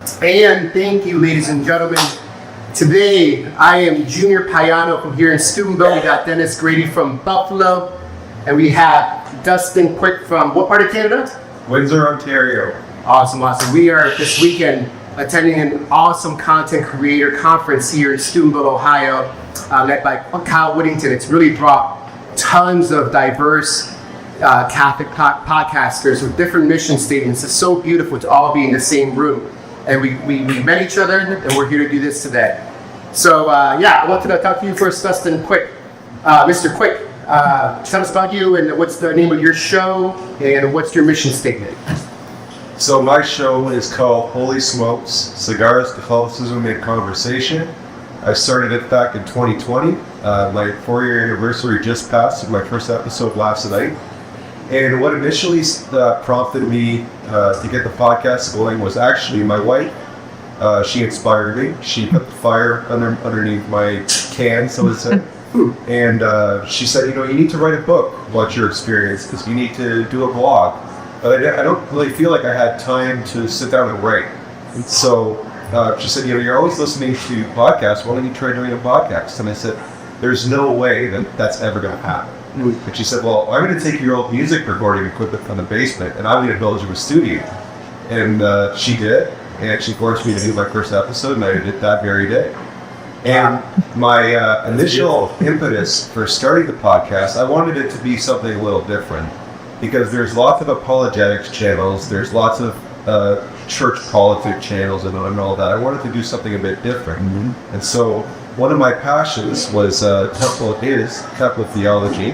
And thank you, ladies and gentlemen. Today, I am Junior Payano from here in Steubenville. We got Dennis Grady from Buffalo. And we have Dustin Quick from what part of Canada? Windsor, Ontario. Awesome. We are this weekend attending an awesome content creator conference here in Steubenville, Ohio, led by Kyle Whittington. It's really brought tons of diverse Catholic podcasters with different mission statements. It's so beautiful to all be in the same room. And we met each other, and we're here to do this today. So, I wanted to talk to you first, Dustin Quick. Mr. Quick, tell us about you and what's the name of your show and what's your mission statement? So my show is called Holy Smokes, Cigars, Catholicism, and Conversation. I started it back in 2020. My 4-year anniversary just passed with my first episode last night. And what initially prompted me to get the podcast going was actually my wife. She inspired me. She put the fire underneath my can, so to say. And she said, you need to write a book about your experience because you need to do a blog. But I don't really feel like I had time to sit down and write. And so she said, you're always listening to podcasts. Why don't you try doing a podcast? And I said, there's no way that's ever going to happen. And she said, well, I'm going to take your old music recording equipment from the basement and I'm going to build you a studio. And she did. And she forced me to do my first episode, and I did it that very day. And my initial impetus for starting the podcast, I wanted it to be something a little different. Because there's lots of apologetics channels, there's lots of church politics channels and all that. I wanted to do something a bit different. Mm-hmm. And so one of my passions was temple theology,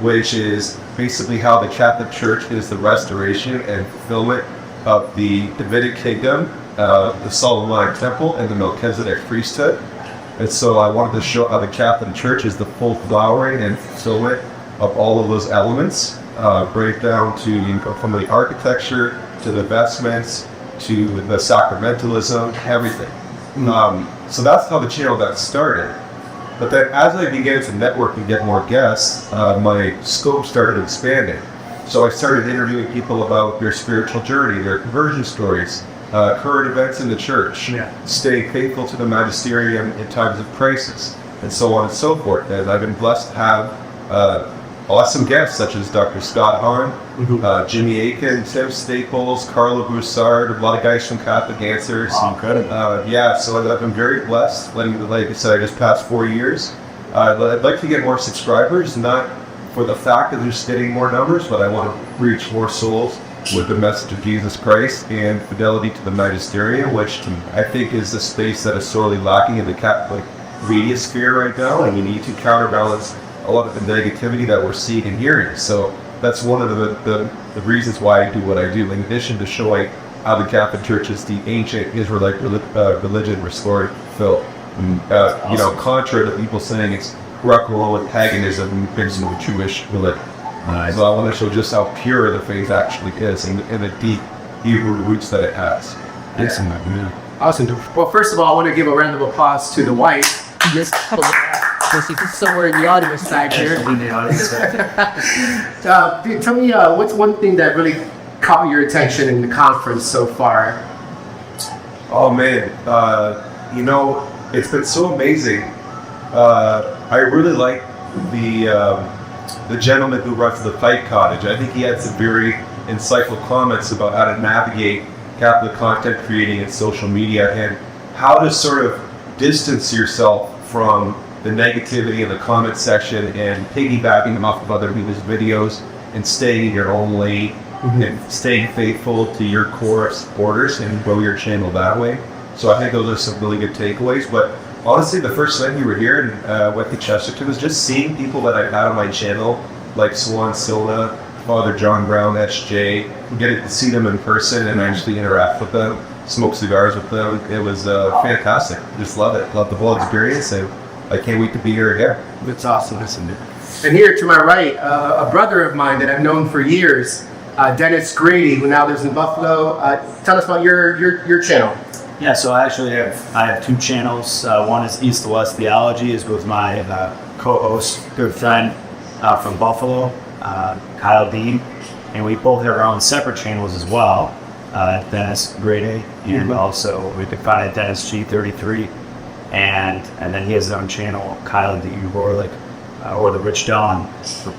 which is basically how the Catholic Church is the restoration and fulfillment of the Davidic kingdom, the Solomonic temple, and the Melchizedek priesthood. And so I wanted to show how the Catholic Church is the full flowering and fulfillment of all of those elements, break down to from the architecture to the vestments to the sacramentalism, everything. So that's how the channel got started. But then as I began to network and get more guests, my scope started expanding. So I started interviewing people about their spiritual journey, their conversion stories, current events in the church, staying faithful to the magisterium in times of crisis, and so on and so forth. And I've been blessed to have awesome guests such as Dr. Scott Hahn, Jimmy Aiken, Tim Staples, Carlo Broussard, a lot of guys from Catholic Answers. Incredible. So I've been very blessed. Like I said, I just passed 4 years. I'd like to get more subscribers, not for the fact that just getting more numbers, but I want to reach more souls with the message of Jesus Christ and fidelity to the magisterium, which I think is the space that is sorely lacking in the Catholic media sphere right now, and you need to counterbalance a lot of the negativity that we're seeing and hearing. So that's one of the reasons why I do what I do, in addition to showing how the Catholic Church is the ancient Israelite religion restored, fulfilled. Awesome. Contrary to people saying it's Greco-Roman paganism mixed with Jewish religion. Nice. So I want to show just how pure the faith actually is and the deep Hebrew roots that it has. Awesome. Well, first of all, I want to give a round of applause to the wife. Yes. She's somewhere in the audience side here. Tell me, what's one thing that really caught your attention in the conference so far? Oh man, it's been so amazing. I really like the gentleman who runs the Fight Cottage. I think he had some very insightful comments about how to navigate Catholic content creating and social media and how to sort of distance yourself from the negativity in the comment section and piggybacking them off of other people's videos and staying in your own lane and staying faithful to your core supporters and grow your channel that way. So I think those are some really good takeaways. But honestly, the first time you were here and went to Chesterton was just seeing people that I've had on my channel, like Swan Silva, Father John Brown, SJ, getting to see them in person and actually interact with them, smoke cigars with them. It was fantastic. Just love it. Love the whole experience, and I can't wait to be here again. It's awesome, isn't it? And here to my right, a brother of mine that I've known for years, Dennis Grady, who now lives in Buffalo. Tell us about your channel. Yeah, so I have two channels. One is East to West Theology, is with my co-host, good friend from Buffalo, Kyle Dean, and we both have our own separate channels as well. Dennis grade A, and also we define Dennis G33, and then he has his own channel, Kyle D. Orlick, or the Rich Dawn.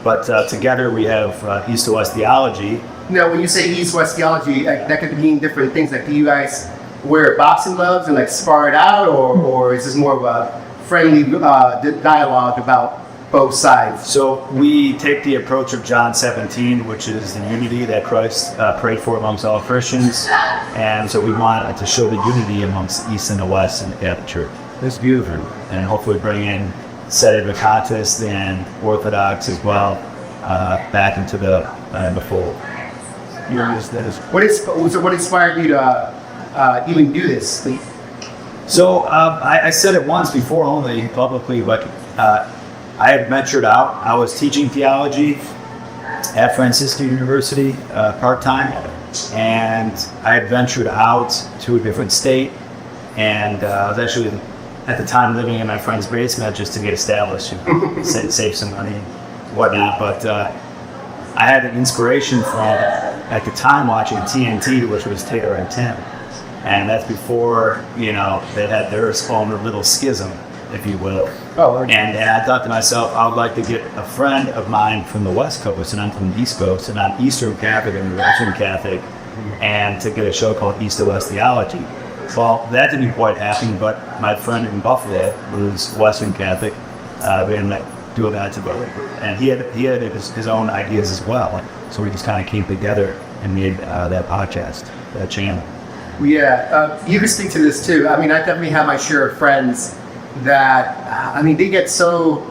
But together we have East to West Theology. Now, when you say East-West theology, that could mean different things. Like, do you guys wear boxing gloves and like spar it out, or is this more of a friendly dialogue about both sides? So we take the approach of John 17, which is the unity that Christ prayed for amongst all Christians, and so we want to show the unity amongst the East and the West in the Catholic Church. That's beautiful. And hopefully bring in Sedevacatists and Orthodox as well back into the fold. What inspired you to even do this? So I said it once before, only publicly, but I had ventured out. I was teaching theology at Franciscan University part-time, and I had ventured out to a different state, and I was actually at the time living in my friend's basement just to get established, save some money and whatnot. But I had an inspiration from, at the time, watching TNT, which was Taylor and Tim. And that's before, they had their own little schism, if you will. And I thought to myself, I would like to get a friend of mine from the West Coast, and I'm from the East Coast, and I'm Eastern Catholic and Western Catholic, and to get a show called East to West Theology. Well, that didn't quite happen, but my friend in Buffalo was Western Catholic, and doing that together, and he had his own ideas as well. So we just kind of came together and made that podcast, that channel. Yeah, you can speak to this too. I mean, I definitely have my share of friends that, they get so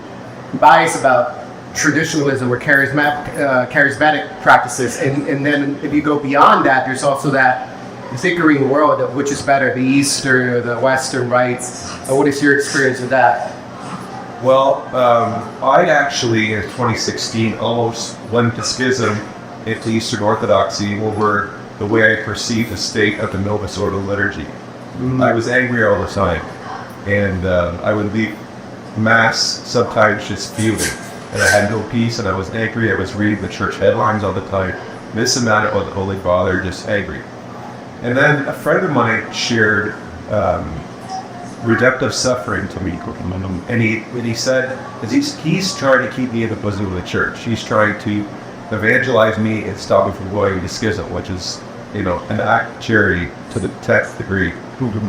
biased about traditionalism or charismatic practices, and then if you go beyond that, there's also that bickering world of which is better, the Eastern or the Western rites. What is your experience with that? Well, I actually, in 2016, almost went to schism into Eastern Orthodoxy over the way I perceived the state of the Novus Ordo liturgy. I was angry all the time, and I would leave Mass sometimes just fuming, and I had no peace, and I was angry. I was reading the church headlines all the time, missing out on the Holy Father, just angry. And then a friend of mine shared redemptive suffering to me, and he said, he's trying to keep me in the bosom of the church. He's trying to evangelize me and stop me from going to schism, which is, an act of charity to the 10th degree.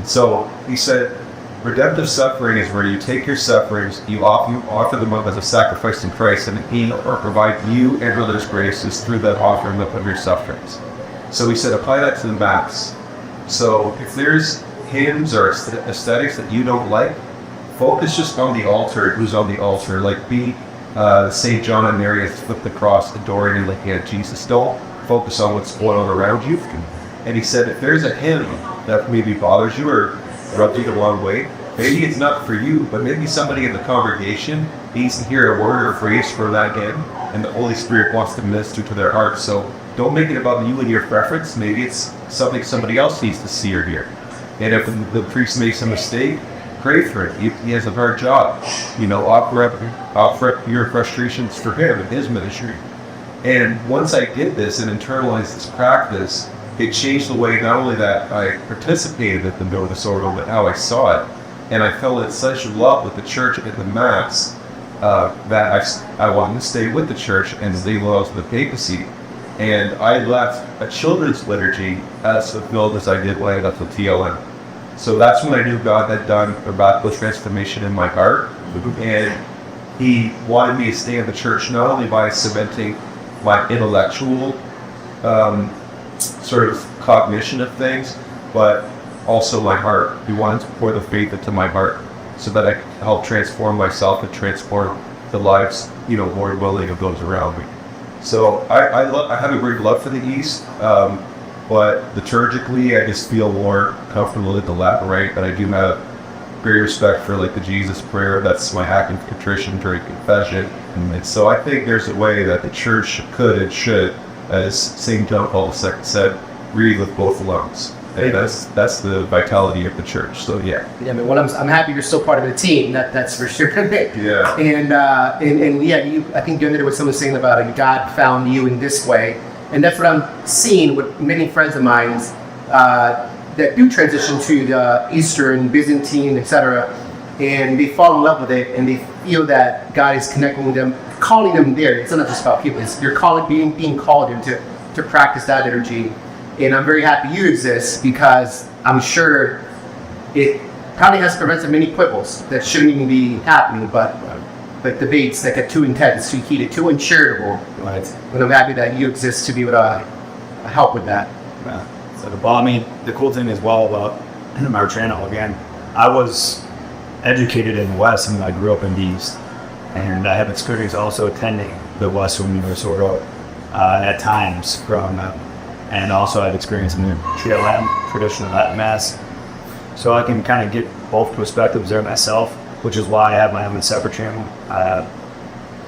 So he said, redemptive suffering is where you take your sufferings, you offer them up as a sacrifice in Christ, and He or provide you and others graces through that offering up of your sufferings. So he said, apply that to the Mass. So if there's hymns or aesthetics that you don't like, focus just on the altar, who's on the altar. Like, be St. John and Mary has flipped the cross, adoring and looking at Jesus. Don't focus on what's going on around you. And he said, if there's a hymn that maybe bothers you or rubs you the wrong way, maybe it's not for you, but maybe somebody in the congregation needs to hear a word or phrase from that hymn, and the Holy Spirit wants to minister to their heart. So don't make it about you and your preference. Maybe it's something somebody else needs to see or hear. And if the priest makes a mistake, pray for it. He has a hard job. Offer up your frustrations for him and his ministry. And once I did this and internalized this practice, it changed the way not only that I participated in the Novus Ordo, but how I saw it. And I fell in such love with the church and the Mass that I wanted to stay with the church and stay loyal to the papacy. And I left a children's liturgy as fulfilled as I did when I got to TLM. So that's when I knew God had done a radical transformation in my heart. And He wanted me to stay in the church not only by cementing my intellectual sort of cognition of things, but also my heart. He wanted to pour the faith into my heart so that I could help transform myself and transform the lives, more willing of those around me. So I have a great love for the East, but liturgically I just feel more comfortable with the Latin Rite, but I do have great respect for the Jesus prayer. That's my act of contrition during confession. And so I think there's a way that the church could and should, as St. John Paul II said, read with both lungs. And that's the vitality of the church. So yeah. I'm happy you're still part of the team. That's for sure. Yeah. And I think you ended with someone saying about God found you in this way, and that's what I'm seeing with many friends of mine. that do transition to the Eastern, Byzantine, etc., and they fall in love with it, and they feel that God is connecting them, calling them there. It's not just about people; it's you're being called into to practice that liturgy. And I'm very happy you exist, because I'm sure it probably has prevented many quibbles that shouldn't even be happening, but debates that get too intense, too heated, too uncharitable. Right. But I'm happy that you exist to be able to help with that. Yeah. So the cool thing as well about our channel, again, I was educated in the West, and I grew up in the East, and I have experience also attending the Western Universal at times growing up, and also I have experience in the traditional Latin Mass, so I can kind of get both perspectives there myself, which is why I have my own separate channel,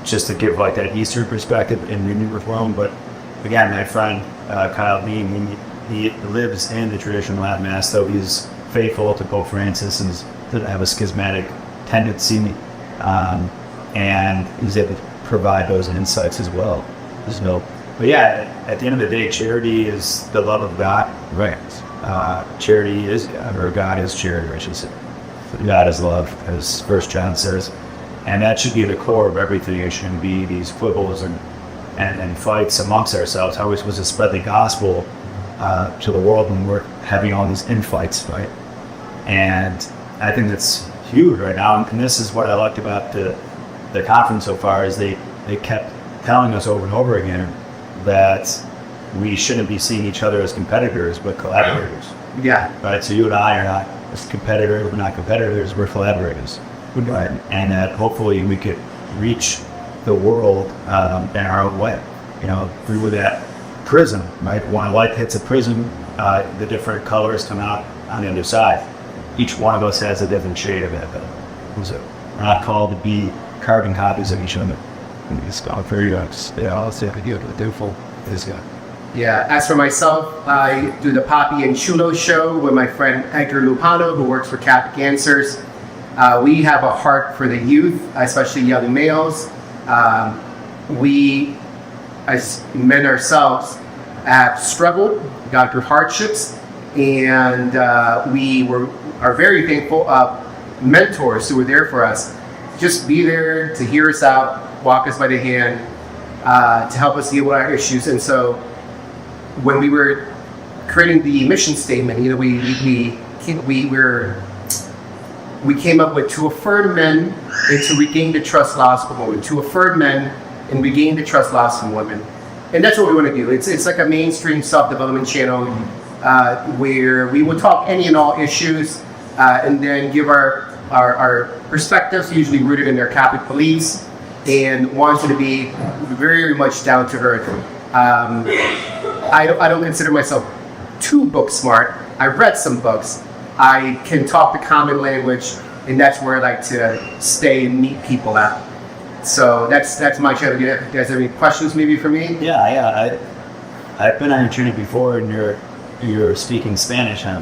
just to give like that Eastern perspective in union with Rome. But again, my friend Kyle Bean, he lives in the traditional Latin Mass, though he's faithful to Pope Francis and doesn't have a schismatic tendency, and he's able to provide those insights as well. But yeah, at the end of the day, charity is the love of God. Right. Charity is, or God is charity, I should say. God is love, as 1 John says. And that should be the core of everything. It shouldn't be these quibbles and fights amongst ourselves. How are we supposed to spread the gospel to the world when we're having all these infights, right? And I think that's huge right now. And this is what I liked about the conference so far, is they kept telling us over and over again that we shouldn't be seeing each other as competitors, but collaborators. Yeah. Right. So you and I are not as competitors. We're not competitors. We're collaborators. Right. And that hopefully we could reach the world in our own way. Through that prism. Right. When a light hits a prism, the different colors come out on the other side. Each one of us has a different shade of it. So we're not called to be carbon copies of each other. It's very good. Yeah, I'll say it. Beautiful. It's good. Yeah, as for myself, I do the Papi and Chulo show with my friend Edgar Lupano, who works for Catholic Answers. We have a heart for the youth, especially young males. We, as men ourselves, have struggled, gone through hardships, and we are very thankful of mentors who were there for us. Just be there to hear us out, walk us by the hand, to help us deal with our issues. And so when we were creating the mission statement, we came up with to affirm men and to regain the trust lost from women, to affirm men and regain the trust lost from women. And that's what we want to do. It's like a mainstream self-development channel where we will talk any and all issues and then give our perspectives, usually rooted in their Catholic beliefs, and wanted to be very much down to earth. I don't consider myself too book smart. I read some books. I can talk the common language, and that's where I like to stay and meet people at. So that's my channel. Do you guys have any questions maybe for me? Yeah. I've been on your channel before, and you're speaking Spanish, huh?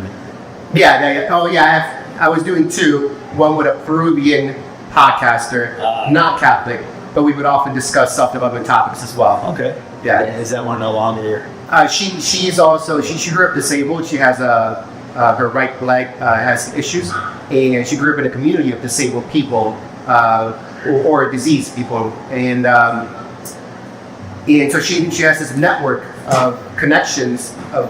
Yeah. Oh yeah. I was doing two. One with a Peruvian podcaster, not Catholic, but we would often discuss self-development topics as well. Okay. Yeah. Is that one no longer? She's also she grew up disabled. She has her right leg has issues, and she grew up in a community of disabled people or diseased people, and so she has this network of connections of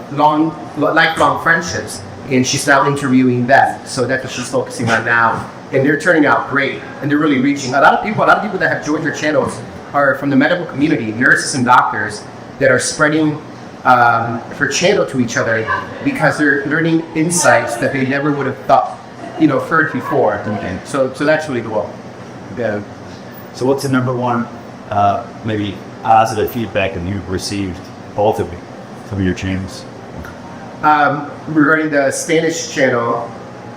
lifelong friendships, and she's now interviewing them. So that's what she's focusing on now, and they're turning out great, and they're really reaching a lot of people. A lot of people that have joined her channels are from the medical community, nurses and doctors that are spreading her channel to each other because they're learning insights that they never would have thought, heard before. Okay. So that's really cool. Okay. So what's the number one, maybe positive feedback that you've received, both of your channels? Regarding the Spanish channel,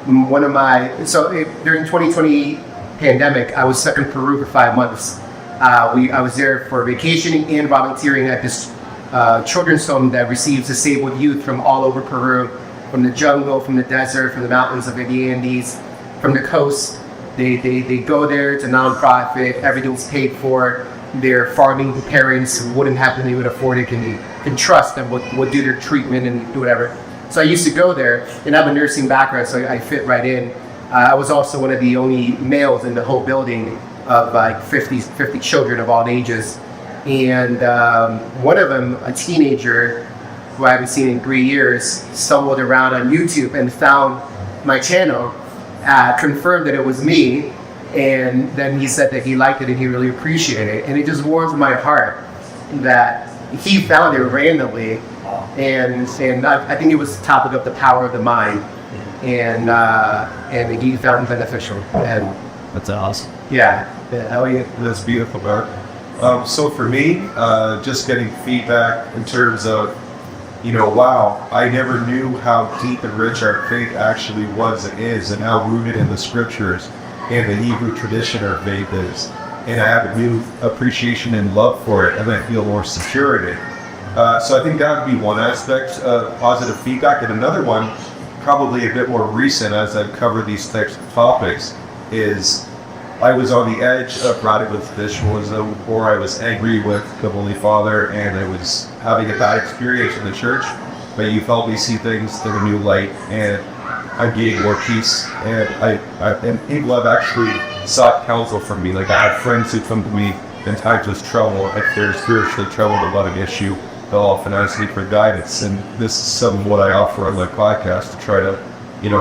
during 2020 pandemic, I was stuck in Peru for 5 months. I was there for vacationing and volunteering at this children's home that receives disabled youth from all over Peru, from the jungle, from the desert, from the mountains of the Andes, from the coast. They go there. It's a nonprofit. Everything's paid for. Their farming parents who wouldn't have been able to afford it can trust that would do their treatment and do whatever. So I used to go there, and I have a nursing background, so I fit right in. I was also one of the only males in the whole building of like 50 children of all ages. And one of them, a teenager who I haven't seen in 3 years, stumbled around on YouTube and found my channel, confirmed that it was me, and then he said that he liked it and he really appreciated it. And it just warms my heart that he found it randomly, and I think it was the topic of the power of the mind, and he found it beneficial. And That's awesome. yeah, hell yeah. That's beautiful, Mark. So for me, just getting feedback in terms of, wow, I never knew how deep and rich our faith actually was and is, and how rooted in the scriptures and the Hebrew tradition our faith is. And I have a new appreciation and love for it, and I feel more secure in it. So I think that would be one aspect of positive feedback. And another one, probably a bit more recent as I've covered these types of topics, is I was on the edge of rotting with traditionalism, or I was angry with the Holy Father, and I was having a bad experience in the church. But you've helped me see things in a new light, and I'm gaining more peace. And people have actually sought counsel from me. Like, I have friends who come to me in times of trouble, if they're spiritually troubled about an issue, they'll often ask me for guidance. And this is some of what I offer on my podcast, to try to,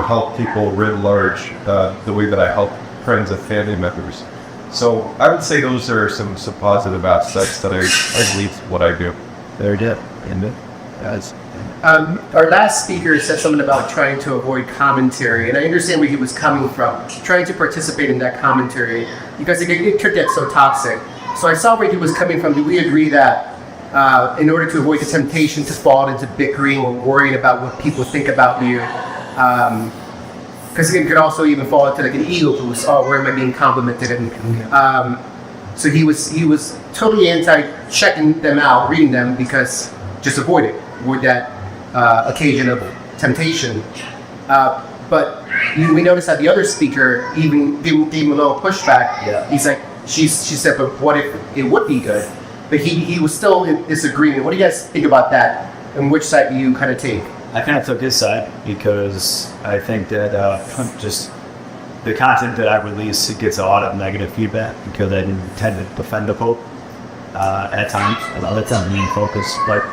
help people writ large, the way that I help friends and family members. So I would say those are some positive aspects that I believe what I do. Very good. Guys. Our last speaker said something about trying to avoid commentary, and I understand where he was coming from, trying to participate in that commentary, because it could get so toxic. So I saw where he was coming from. Do we agree that in order to avoid the temptation to fall into bickering or worrying about what people think about you, because it could also even fall into like an ego boost, where am I being complimented? And so he was totally anti checking them out, reading them, because just avoid that occasion of temptation. But we noticed that the other speaker even gave him a little pushback. Yeah. He's like, she said, but what if it would be good? But he was still in disagreement. What do you guys think about that? And which side do you kind of take? I kind of took his side, because I think that just the content that I release, it gets a lot of negative feedback, because I didn't tend to defend the Pope at times. A lot of time main focus, but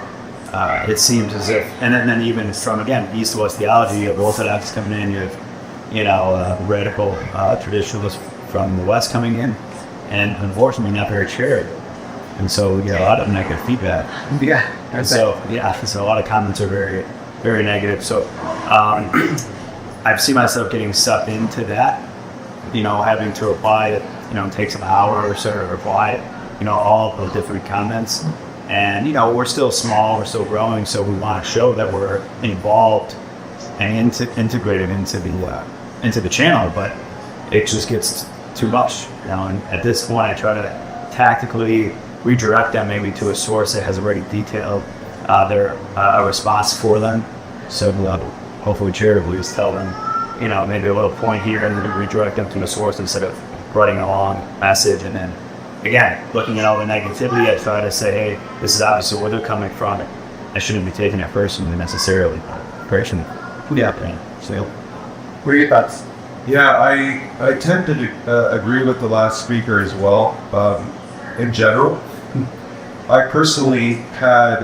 it seems as if, and then even from, again, East to West theology, you have Orthodox coming in, you have radical traditionalists from the West coming in, and unfortunately not very charitable. And so we get a lot of negative feedback. Yeah. And so a lot of comments are very, very negative. So I've seen myself getting sucked into that, having to reply. It takes an hour or so to reply, all of those different comments. And, we're still small, we're still growing, so we want to show that we're involved and integrated into the channel, but it just gets too much. And at this point, I try to tactically redirect them maybe to a source that has already detailed a response for them. So hopefully charitably just tell them, maybe a little point here, and then redirect them to a source instead of writing a long message. And then again, looking at all the negativity, I try to say, hey, this is obviously where they're coming from. I shouldn't be taking it personally necessarily. So What are your thoughts? Yeah, I tend to agree with the last speaker as well. In general, I personally had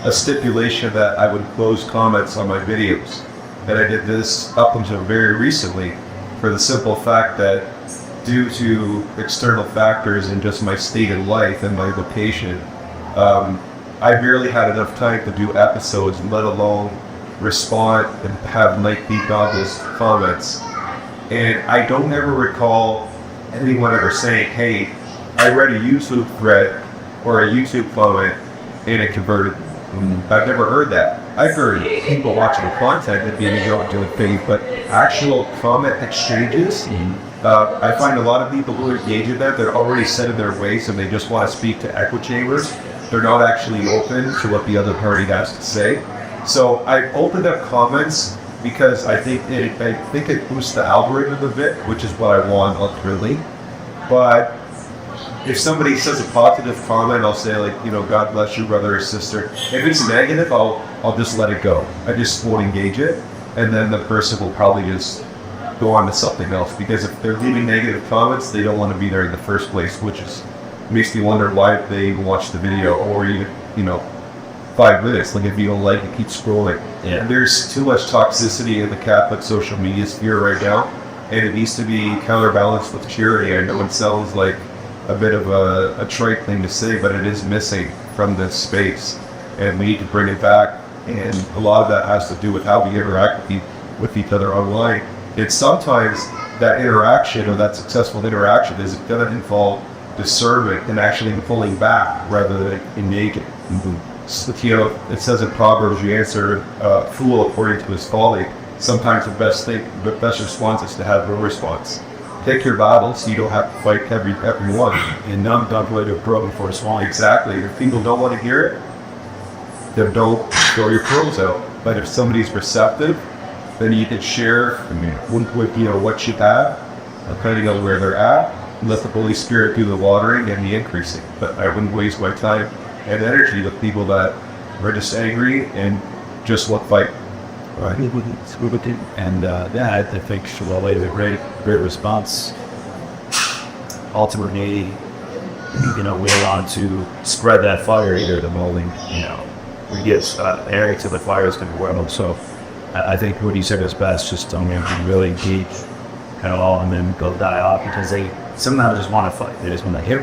a stipulation that I would close comments on my videos, and I did this up until very recently, for the simple fact that due to external factors and just my state in life and my vocation, I barely had enough time to do episodes, let alone respond and have lengthy godless comments. And I don't ever recall anyone ever saying, hey, I read a YouTube thread or a YouTube comment and it converted. I've never heard that. I've heard people watching the content and being doing things, but actual comment exchanges, I find a lot of people who engage in that, they're already set in their ways and they just want to speak to echo chambers. They're not actually open to what the other party has to say. So I opened up comments because I think it boosts the algorithm a bit, which is what I want ultimately. But if somebody says a positive comment, I'll say like, God bless you, brother or sister. If it's negative, I'll just let it go. I just won't engage it, and then the person will probably just go on to something else. Because if they're leaving negative comments, they don't want to be there in the first place, which makes me wonder why they even watch the video, or even 5 minutes. Like if you don't like it, keep scrolling. Yeah. And there's too much toxicity in the Catholic social media sphere right now, and it needs to be counterbalanced with charity. I know it sounds like a bit of a trite thing to say, but it is missing from this space, and we need to bring it back. And a lot of that has to do with how we interact with each other online. And sometimes that interaction, or that successful interaction, is going to involve discernment and actually pulling back rather than engaging. So, it says in Proverbs, you answer a fool according to his folly. Sometimes the best response is to have no response. Pick your battles so you don't have to fight everyone. And none don't play to pro before swine. Exactly. If people don't want to hear it, then don't throw your pearls out. But if somebody's receptive, then you can share with what you have, depending on where they're at, and let the Holy Spirit do the watering and the increasing. But I wouldn't waste my time and energy with people that are just angry and just want to fight. Right. And I think Chulo had a great response. Ultimately, we want to spread that fire either the molding, we get air to the fire is going to world. So I think what he said is best, just don't really engage kind of all and then go die off, because they sometimes just want to fight. They just want to hit.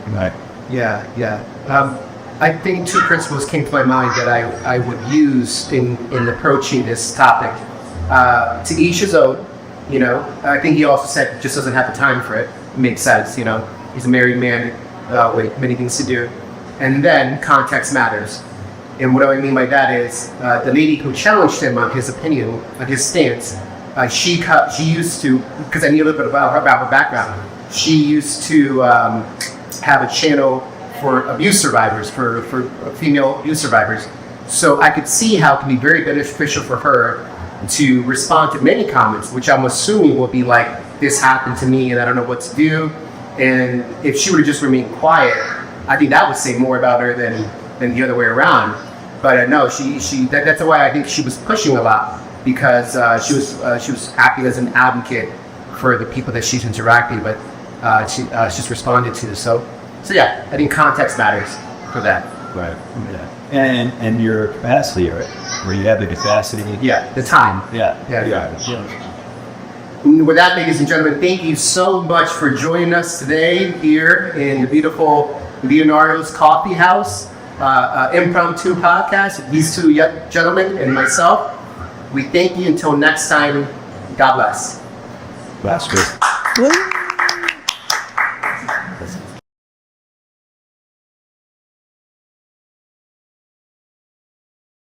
Right. Yeah. I think 2 principles came to my mind that I would use in approaching this topic. To each his own, I think he also said just doesn't have the time for it. It makes sense, he's a married man with many things to do. And then context matters. And what I mean by that is the lady who challenged him on his opinion, on his stance, she used to, because I knew a little bit about her background, she used to have a channel for abuse survivors, for female abuse survivors. So I could see how it can be very beneficial for her to respond to many comments, which I'm assuming will be like, this happened to me and I don't know what to do. And if she were to just remain quiet, I think that would say more about her than the other way around. But no, that's why I think she was pushing a lot, because she was acting as an advocate for the people that she's interacting with. She's responded to. So yeah, I think context matters for that. Right. Yeah. And your capacity, right? Where you have the capacity. Yeah, the time. Yeah. With that, ladies and gentlemen, thank you so much for joining us today here in the beautiful Leonardo's Coffee House, impromptu podcast. These 2 gentlemen and myself. We thank you until next time. God bless. That's good.